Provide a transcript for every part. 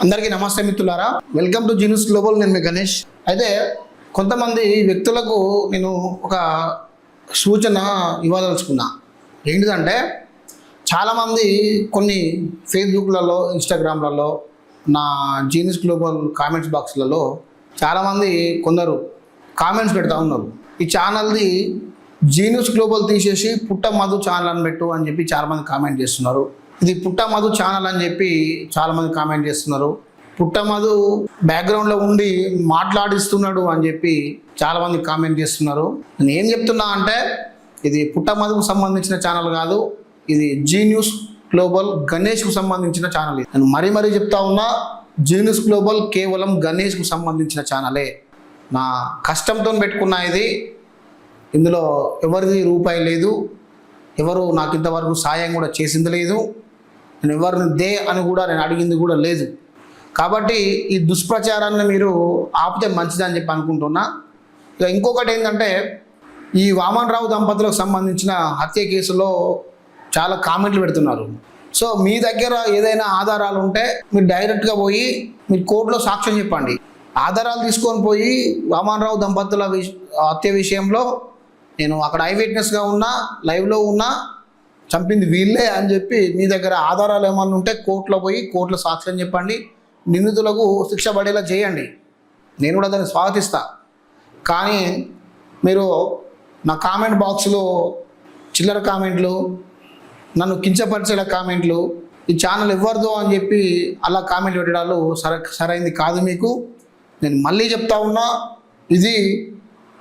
అందరికీ నమస్తే మిత్రులారా, welcome to Zee News Global. నేను మీ గణేష్. అయితే కొంతమంది వ్యక్తులకు నేను ఒక సూచన ఇవ్వదలుచుకున్నా. ఏంటిదంటే చాలామంది కొన్ని ఫేస్బుక్లలో, ఇన్స్టాగ్రామ్లలో, నా జీ న్యూస్ గ్లోబల్ కామెంట్స్ బాక్స్లలో చాలామంది కొందరు కామెంట్స్ పెడతా ఉన్నారు. ఈ ఛానల్ది జీ న్యూస్ గ్లోబల్ తీసేసి పుట్ట మధు ఛానల్ అని పెట్టు అని చెప్పి చాలామంది కామెంట్ చేస్తున్నారు. ఇది పుట్ట మధు ఛానల్ అని చెప్పి చాలామంది కామెంట్ చేస్తున్నారు. పుట్ట మధు బ్యాక్గ్రౌండ్లో ఉండి మాట్లాడిస్తున్నాడు అని చెప్పి చాలామంది కామెంట్ చేస్తున్నారు. నేను ఏం చెప్తున్నా అంటే ఇది పుట్ట మధుకు సంబంధించిన ఛానల్ కాదు, ఇది జీ న్యూస్ గ్లోబల్ గణేష్కు సంబంధించిన ఛానల్. నేను మరీ చెప్తా ఉన్నా, జీ న్యూస్ గ్లోబల్ కేవలం గణేష్కు సంబంధించిన ఛానలే. నా కష్టంతో పెట్టుకున్నా ఇది. ఇందులో ఎవరిది రూపాయి లేదు, ఎవరు నాకు ఇంతవరకు సాయం కూడా చేసింది లేదు, నేను ఎవరిని దే అని కూడా నేను అడిగింది కూడా లేదు. కాబట్టి ఈ దుష్ప్రచారాన్ని మీరు ఆపితే మంచిదని చెప్పి అనుకుంటున్నా. ఇక ఇంకొకటి ఏంటంటే, ఈ వామన్ రావు దంపతులకు సంబంధించిన హత్య కేసులో చాలా కామెంట్లు పెడుతున్నారు. సో మీ దగ్గర ఏదైనా ఆధారాలు ఉంటే మీరు డైరెక్ట్గా పోయి మీరు కోర్టులో సాక్ష్యం చెప్పండి. ఆధారాలు తీసుకొని పోయి వామన్ రావు దంపతుల హత్య విషయంలో నేను అక్కడ ఐ విట్నెస్గా ఉన్నా, లైవ్లో ఉన్నా, చంపింది వీళ్ళే అని చెప్పి మీ దగ్గర ఆధారాలు ఏమన్నా ఉంటే కోర్టులో పోయి కోర్టులో సాక్ష్యం చెప్పండి. నిందితులకు శిక్ష పడేలా చేయండి. నేను కూడా దాన్ని స్వాగతిస్తా. కానీ మీరు నా కామెంట్ బాక్స్లో చిల్లర కామెంట్లు, నన్ను కించపరిచేలా కామెంట్లు, ఈ ఛానల్ ఎవరిదో అని చెప్పి అలా కామెంట్ పెట్టడాలు సరైంది కాదు. మీకు నేను మళ్ళీ చెప్తా ఉన్నా, ఇది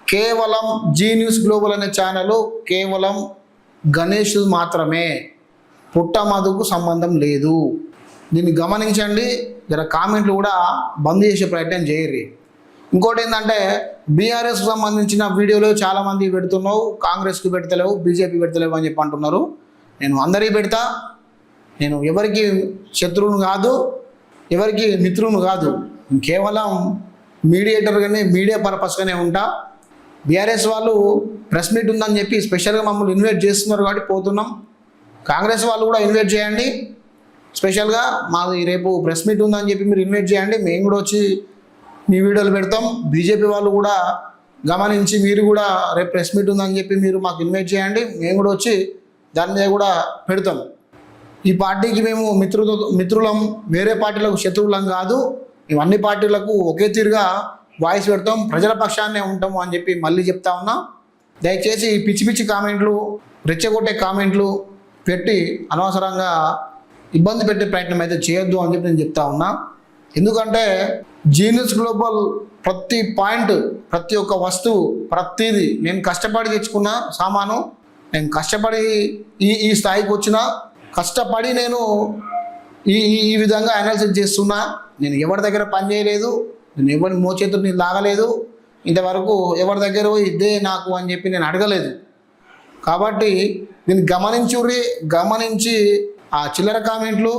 కేవలం జీ న్యూస్ గ్లోబల్ అనే ఛానల్ కేవలం గణేష్ మాత్రమే, పుట్ట మధుకు సంబంధం లేదు. దీన్ని గమనించండి. జర కామెంట్లు కూడా బంద్ చేసే ప్రయత్నం చేయరు. ఇంకోటి ఏంటంటే, బీఆర్ఎస్కి సంబంధించిన వీడియోలు చాలామంది పెడుతున్నావు, కాంగ్రెస్కి పెడతలేవు, బీజేపీ పెడతలేవు అని చెప్పి అంటున్నారు. నేను అందరికీ పెడతా. నేను ఎవరికి శత్రువును కాదు, ఎవరికి మిత్రును కాదు. కేవలం మీడియేటర్గానే, మీడియా పర్పస్గానే ఉంటా. బీఆర్ఎస్ వాళ్ళు ప్రెస్ మీట్ ఉందని చెప్పి స్పెషల్గా మమ్మల్ని ఇన్వైట్ చేస్తున్నారు కాబట్టి పోతున్నాం. కాంగ్రెస్ వాళ్ళు కూడా ఇన్వైట్ చేయండి. స్పెషల్గా మాది రేపు ప్రెస్ మీట్ ఉందని చెప్పి మీరు ఇన్వైట్ చేయండి, మేము కూడా వచ్చి మీ వీడియోలు పెడతాం. బీజేపీ వాళ్ళు కూడా గమనించి మీరు కూడా రేపు ప్రెస్ మీట్ ఉందని చెప్పి మీరు మాకు ఇన్వైట్ చేయండి, మేము కూడా వచ్చి దాని మీద కూడా పెడతాం. ఈ పార్టీకి మేము మిత్రులం, వేరే పార్టీలకు శత్రువులం కాదు. మేము అన్ని పార్టీలకు ఒకే తీరుగా వాయిస్ పెడతాం, ప్రజల పక్షాన్నే ఉంటాము అని చెప్పి మళ్ళీ చెప్తా ఉన్నా. దయచేసి పిచ్చి పిచ్చి కామెంట్లు, రెచ్చగొట్టే కామెంట్లు పెట్టి అనవసరంగా ఇబ్బంది పెట్టే ప్రయత్నం అయితే చేయొద్దు అని చెప్పి నేను చెప్తా ఉన్నా. ఎందుకంటే జీ న్యూస్ గ్లోబల్ ప్రతి పాయింట్, ప్రతి ఒక్క వస్తువు, ప్రతిదీ నేను కష్టపడి తెచ్చుకున్న సామాను, నేను కష్టపడి ఈ స్థాయికి వచ్చిన, కష్టపడి నేను ఈ విధంగా అనాలిసిస్ చేస్తున్నా. నేను ఎవరి దగ్గర పని చేయలేదు, నేను ఎవరిని మోచేతులు నేను లాగలేదు, ఇంతవరకు ఎవరి దగ్గర ఇదే నాకు అని చెప్పి నేను అడగలేదు. కాబట్టి దీన్ని గమనించి ఆ చిల్లర కామెంట్లు,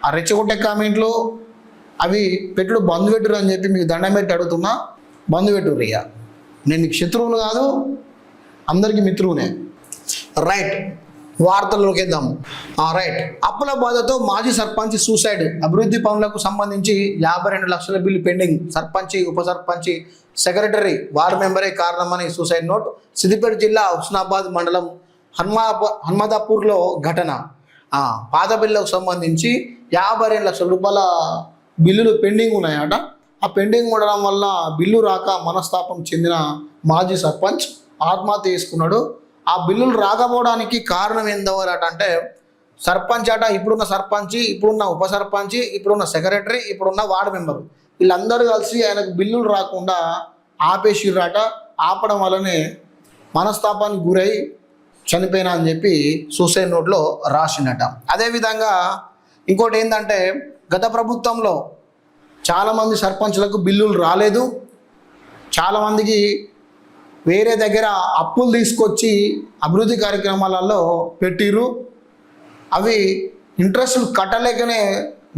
ఆ రెచ్చగొట్టే కామెంట్లు అవి పెట్టుడు బంద్ పెట్టురు అని చెప్పి మీకు దండం పెట్టి అడుగుతున్నా. బంద్ పెట్టురు. ఇక నేను నీకు శత్రువును కాదు, అందరికీ మిత్రువునే. రైట్, వార్తల్లోకి వెళ్దాం. రైట్, అప్పుల బాధతో మాజీ సర్పంచ్ సూసైడ్. అభివృద్ధి పనులకు సంబంధించి 52 లక్షల బిల్లు పెండింగ్. సర్పంచి, ఉప సర్పంచి, సెక్రటరీ, వార్డు మెంబరే కారణమని సూసైడ్ నోట్. సిద్దిపేట జిల్లా హుస్నాబాద్ మండలం హన్మదాపూర్లో ఘటన. పాత బిల్లుకు సంబంధించి 52 లక్షల రూపాయల బిల్లులు పెండింగ్ ఉన్నాయట. ఆ పెండింగ్ ఉండడం వల్ల బిల్లు రాక మనస్తాపం చెందిన మాజీ సర్పంచ్ ఆత్మహత్య చేసుకున్నాడు. ఆ బిల్లులు రాకపోవడానికి కారణం ఏందవరట అంటే, సర్పంచ్ అట, ఇప్పుడున్న సర్పంచి, ఇప్పుడున్న ఉప సర్పంచి, ఇప్పుడున్న సెక్రటరీ, ఇప్పుడున్న వార్డు మెంబరు, వీళ్ళందరూ కలిసి ఆయనకు బిల్లులు రాకుండా ఆపేసిర్రట. ఆపడం వల్లనే మనస్తాపానికి గురై చనిపోయినా అని చెప్పి సూసైడ్ నోట్లో రాసిండట. అదేవిధంగా ఇంకోటి ఏంటంటే, గత ప్రభుత్వంలో చాలామంది సర్పంచ్లకు బిల్లులు రాలేదు. చాలామందికి వేరే దగ్గర అప్పులు తీసుకొచ్చి అభివృద్ధి కార్యక్రమాలలో పెట్టిర్రు. అవి ఇంట్రెస్టులు కట్టలేకనే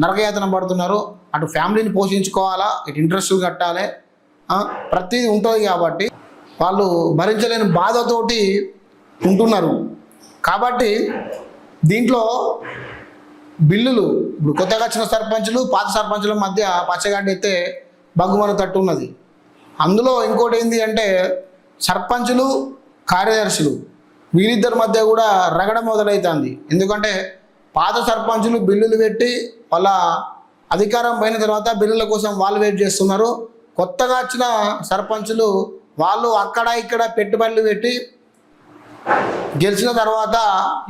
నరకయాతన పడుతున్నారు. అటు ఫ్యామిలీని పోషించుకోవాలా, ఇటు ఇంట్రెస్టులు కట్టాలి, ప్రతిదీ ఉంటుంది. కాబట్టి వాళ్ళు భరించలేని బాధతోటి ఉంటున్నారు. కాబట్టి దీంట్లో బిల్లులు ఇప్పుడు కొత్తగా వచ్చిన సర్పంచులు పాత సర్పంచుల మధ్య పచ్చగడ్డి అయితే బగ్గుమన తట్టు ఉన్నది. అందులో ఇంకోటి ఏంటి అంటే సర్పంచులు కార్యదర్శులు వీళ్ళిద్దరి మధ్య కూడా రగడ మొదలవుతుంది. ఎందుకంటే పాత సర్పంచులు బిల్లులు పెట్టి వాళ్ళ అధికారం పోయిన తర్వాత బిల్లుల కోసం వాళ్ళు వెయిట్ చేస్తున్నారు. కొత్తగా వచ్చిన సర్పంచులు వాళ్ళు అక్కడ ఇక్కడ పెట్టుబడులు పెట్టి గెలిచిన తర్వాత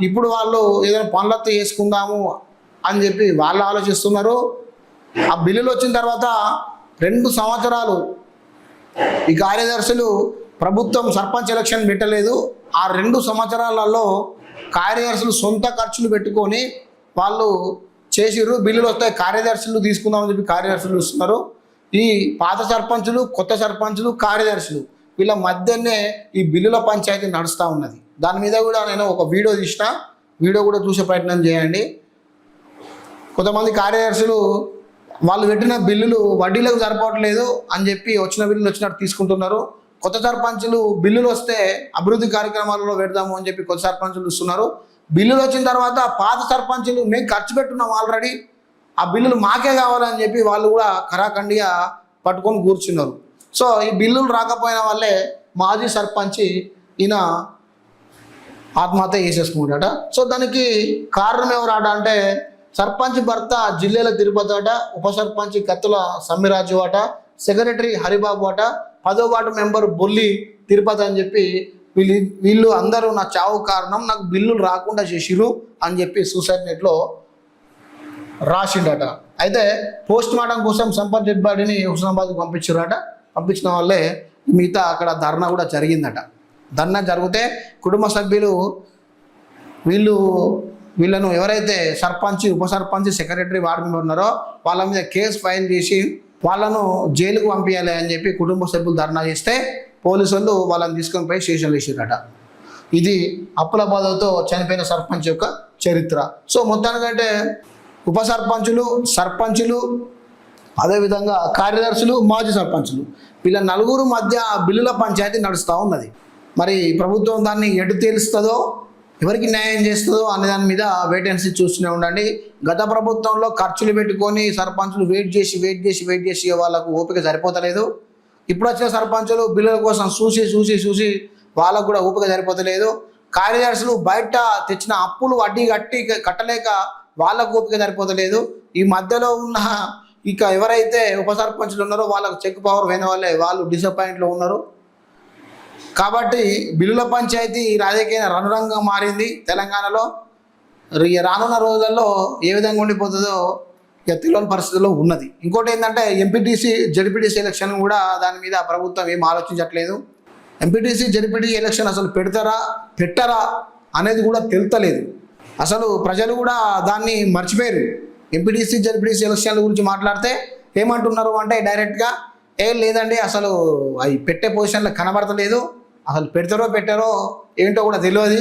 ఇప్పుడు వాళ్ళు ఏదైనా పనులతో చేసుకుందాము అని చెప్పి వాళ్ళు ఆలోచిస్తున్నారు. ఆ బిల్లులు వచ్చిన తర్వాత 2 సంవత్సరాలు ఈ కార్యదర్శులు ప్రభుత్వం సర్పంచ్ ఎలక్షన్ పెట్టలేదు. ఆ 2 సంవత్సరాలలో కార్యదర్శులు సొంత ఖర్చులు పెట్టుకొని వాళ్ళు చేసిర్రు. బిల్లులు వస్తాయి కార్యదర్శులు తీసుకుందామని చెప్పి కార్యదర్శులు ఇస్తున్నారు. ఈ పాత సర్పంచులు కొత్త సర్పంచులు కార్యదర్శులు వీళ్ళ మధ్యనే ఈ బిల్లుల పంచాయతీ నడుస్తూ ఉన్నది. దాని మీద కూడా నేను ఒక వీడియో తీసిన, వీడియో కూడా చూసే ప్రయత్నం చేయండి. కొంతమంది కార్యదర్శులు వాళ్ళు పెట్టిన బిల్లులు వడ్డీలకు సరిపోవట్లేదు అని చెప్పి వచ్చిన బిల్లులు వచ్చినట్టు తీసుకుంటున్నారు. కొత్త సర్పంచులు బిల్లులు వస్తే అభివృద్ధి కార్యక్రమాలలో పెడదాము అని చెప్పి కొత్త సర్పంచులు ఇస్తున్నారు. బిల్లులు వచ్చిన తర్వాత పాత సర్పంచులు మేము ఖర్చు పెట్టున్నాం ఆల్రెడీ, ఆ బిల్లులు మాకే కావాలని చెప్పి వాళ్ళు కూడా కరాఖండిగా పట్టుకొని కూర్చున్నారు. సో ఈ బిల్లులు రాకపోయిన వల్లే మాజీ సర్పంచ్ ఈయన ఆత్మహత్య చేసేసుకుంటాడ. సో దానికి కారణం ఎవరాట అంటే సర్పంచ్ భర్త జిల్లాల తిరుపతి అట, ఉప సర్పంచ్ కత్తుల సమ్మిరాజు అట, సెక్రటరీ హరిబాబు అట, 10వ వార్డు మెంబర్ బొల్లి తిరుపతి అని చెప్పి వీళ్ళు అందరూ నా చావు కారణం, నాకు బిల్లులు రాకుండా చేసిరు అని చెప్పి సూసైడ్ నెట్లో రాసిండట. అయితే పోస్ట్ మార్టం కోసం సంపత్ డెడ్ బాడీని హుస్నాబాద్కు పంపించారట. పంపించిన వాళ్ళే మిగతా అక్కడ ధర్నా కూడా జరిగిందట. ధర్నా జరిగితే కుటుంబ సభ్యులు వీళ్ళను ఎవరైతే సర్పంచ్ ఉప సర్పంచ్ సెక్రటరీ వార్డు మెంబర్ ఉన్నారో వాళ్ళ మీద కేసు ఫైల్ చేసి వాళ్ళను జైలుకు పంపించాలి అని చెప్పి కుటుంబ సభ్యులు ధర్నా చేస్తే పోలీసు వాళ్ళు వాళ్ళని తీసుకొని పోయి స్టేషన్లో వేసారట. ఇది అప్పుల బాధతో చనిపోయిన సర్పంచ్ యొక్క చరిత్ర. సో మొత్తానికంటే ఉప సర్పంచులు అదేవిధంగా కార్యదర్శులు మాజీ సర్పంచులు వీళ్ళ నలుగురు మధ్య బిల్లుల పంచాయతీ నడుస్తూ ఉన్నది. మరి ప్రభుత్వం దాన్ని ఎటు తేలుస్తుందో ఎవరికి న్యాయం చేస్తుందో అనే దాని మీద వేటెన్సీ చూస్తూనే ఉండండి. గత ప్రభుత్వంలో ఖర్చులు పెట్టుకొని సర్పంచులు వెయిట్ చేసి వాళ్ళకు ఓపిక సరిపోతలేదు. ఇప్పుడు వచ్చిన సర్పంచులు బిల్లుల కోసం చూసి వాళ్ళకు కూడా ఓపిక సరిపోతలేదు. కార్యదర్శులు బయట తెచ్చిన అప్పులు వడ్డీ కట్టలేక వాళ్ళకు ఓపిక సరిపోతలేదు. ఈ మధ్యలో ఉన్న ఇక ఎవరైతే ఉప సర్పంచులు ఉన్నారో వాళ్ళకు చెక్ పవర్ పోయిన వాళ్ళు డిసప్పాయింట్లో ఉన్నారు. కాబట్టి బిల్లుల పంచాయతీ రాజకీయ రణరంగా మారింది తెలంగాణలో. రానున్న రోజుల్లో ఏ విధంగా ఉండిపోతుందో ఇక తెలియని పరిస్థితుల్లో ఉన్నది. ఇంకోటి ఏంటంటే ఎంపీటీసీ జడ్పీటీసీ ఎలక్షన్ కూడా దాని మీద ప్రభుత్వం ఏం ఆలోచించట్లేదు. ఎంపీటీసీ జడ్పీటీసీ ఎలక్షన్ అసలు పెట్టరా అనేది కూడా తెలుస్తలేదు. అసలు ప్రజలు కూడా దాన్ని మర్చిపోయారు. ఎంపీటీసీ జడ్పీటీసీ ఎలక్షన్ల గురించి మాట్లాడితే ఏమంటున్నారు అంటే డైరెక్ట్గా ఏం లేదండి అసలు అవి పెట్టే పొజిషన్లో కనబడతలేదు, అసలు పెట్టారో ఏంటో కూడా తెలియదు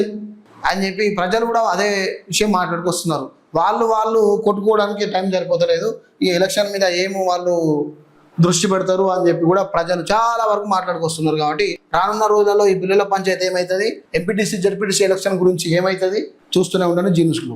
అని చెప్పి ప్రజలు కూడా అదే విషయం మాట్లాడుకొస్తున్నారు. వాళ్ళు కొట్టుకోవడానికి టైం సరిపోతలేదు. ఈ ఎలక్షన్ మీద ఏమో వాళ్ళు దృష్టి పెడతారు అని చెప్పి కూడా ప్రజలు చాలా వరకు మాట్లాడుకొస్తున్నారు. కాబట్టి రానున్న రోజుల్లో ఈ బిల్లుల పంచాయతీ ఏమవుతుంది, ఎంపీటీసీ జడ్పీటీసీ ఎలక్షన్ గురించి ఏమవుతుంది చూస్తూనే ఉండండి జీ న్యూస్ గ్రూప్.